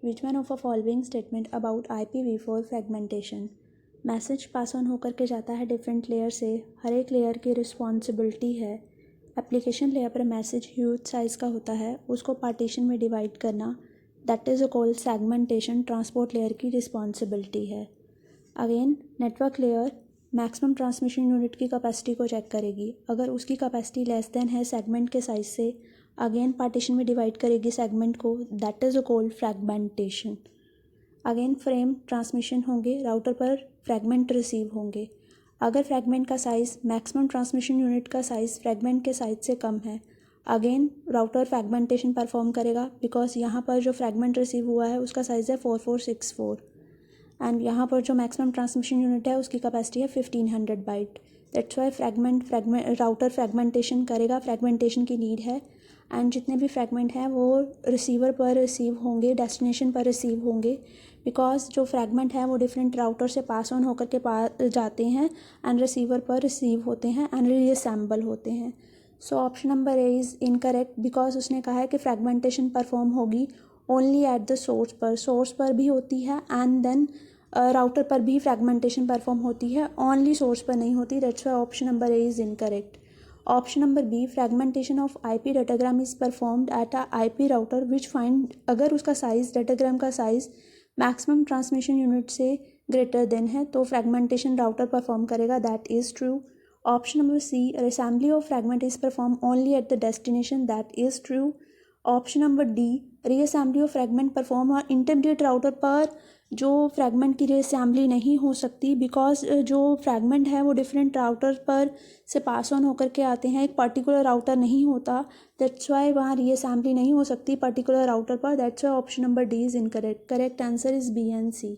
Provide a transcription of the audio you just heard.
Which one of a following statement about IPv4 fragmentation. Message pass on होकर के जाता है डिफरेंट लेयर से, हर एक लेयर की रिस्पॉन्सिबिलिटी है। एप्लीकेशन लेयर पर मैसेज ह्यूज साइज़ का होता है, उसको पार्टीशन में डिवाइड करना, that is called segmentation, transport layer की रिस्पॉन्सिबिलिटी है। Again network layer maximum transmission unit की कैपेसिटी को चेक करेगी, अगर उसकी कैपेसिटी लेस देन है सेगमेंट के साइज से, अगेन पार्टीशन में डिवाइड करेगी सेगमेंट को, that is called fragmentation. Again frame transmission होंगे, राउटर पर फ्रैगमेंट रिसीव होंगे। अगर फ्रैगमेंट का साइज़ मैक्सिमम ट्रांसमिशन यूनिट का साइज़ फ्रैगमेंट के साइज से कम है, अगेन राउटर फ्रैगमेंटेशन परफॉर्म करेगा, बिकॉज यहाँ पर जो फ्रैगमेंट रिसीव हुआ है उसका साइज़ है 4464 एंड यहाँ पर जो मैक्सिमम ट्रांसमिशन यूनिट है उसकी कैपेसिटी है 1500 byte. That's why router fragmentation करेगा, फ्रैगमेंटेशन की नीड है। एंड जितने भी फ्रैगमेंट हैं वो रिसीवर पर रिसीव होंगे, डेस्टिनेशन पर रिसीव होंगे, बिकॉज जो फ्रैगमेंट है वो डिफरेंट राउटर से पास ऑन होकर के पास जाते हैं एंड रिसीवर पर रिसीव होते हैं एंड रीअसेंबल होते हैं। So option number A is incorrect, because उसने कहा है कि फ्रैगमेंटेशन परफॉर्म होगी ओनली एट द सोर्स पर भी होती है एंड देन राउटर पर भी फ्रैगमेंटेशन परफॉर्म होती है, ओनली सोर्स पर नहीं होती। That's why option number A is incorrect. Option number B, fragmentation of IP datagram is performed at a IP router which find, अगर उसका साइज़ डाटाग्राम का साइज़ मैक्सिमम ट्रांसमिशन यूनिट से greater than है तो fragmentation router perform करेगा, that is true. Option number C, assembly of fragment is perform only at the destination, that is true. Option number D, reassembly of fragment perform और intermediate router पर जो fragment की reassembly नहीं हो सकती, because जो fragment है वो डिफरेंट राउटर पर से पास ऑन होकर के आते हैं, एक पर्टिकुलर राउटर नहीं होता, दैट्स वाई वहाँ रीअसेंबली नहीं हो सकती पर्टिकुलर राउटर पर। That's why option number D is incorrect. Correct answer is B and C.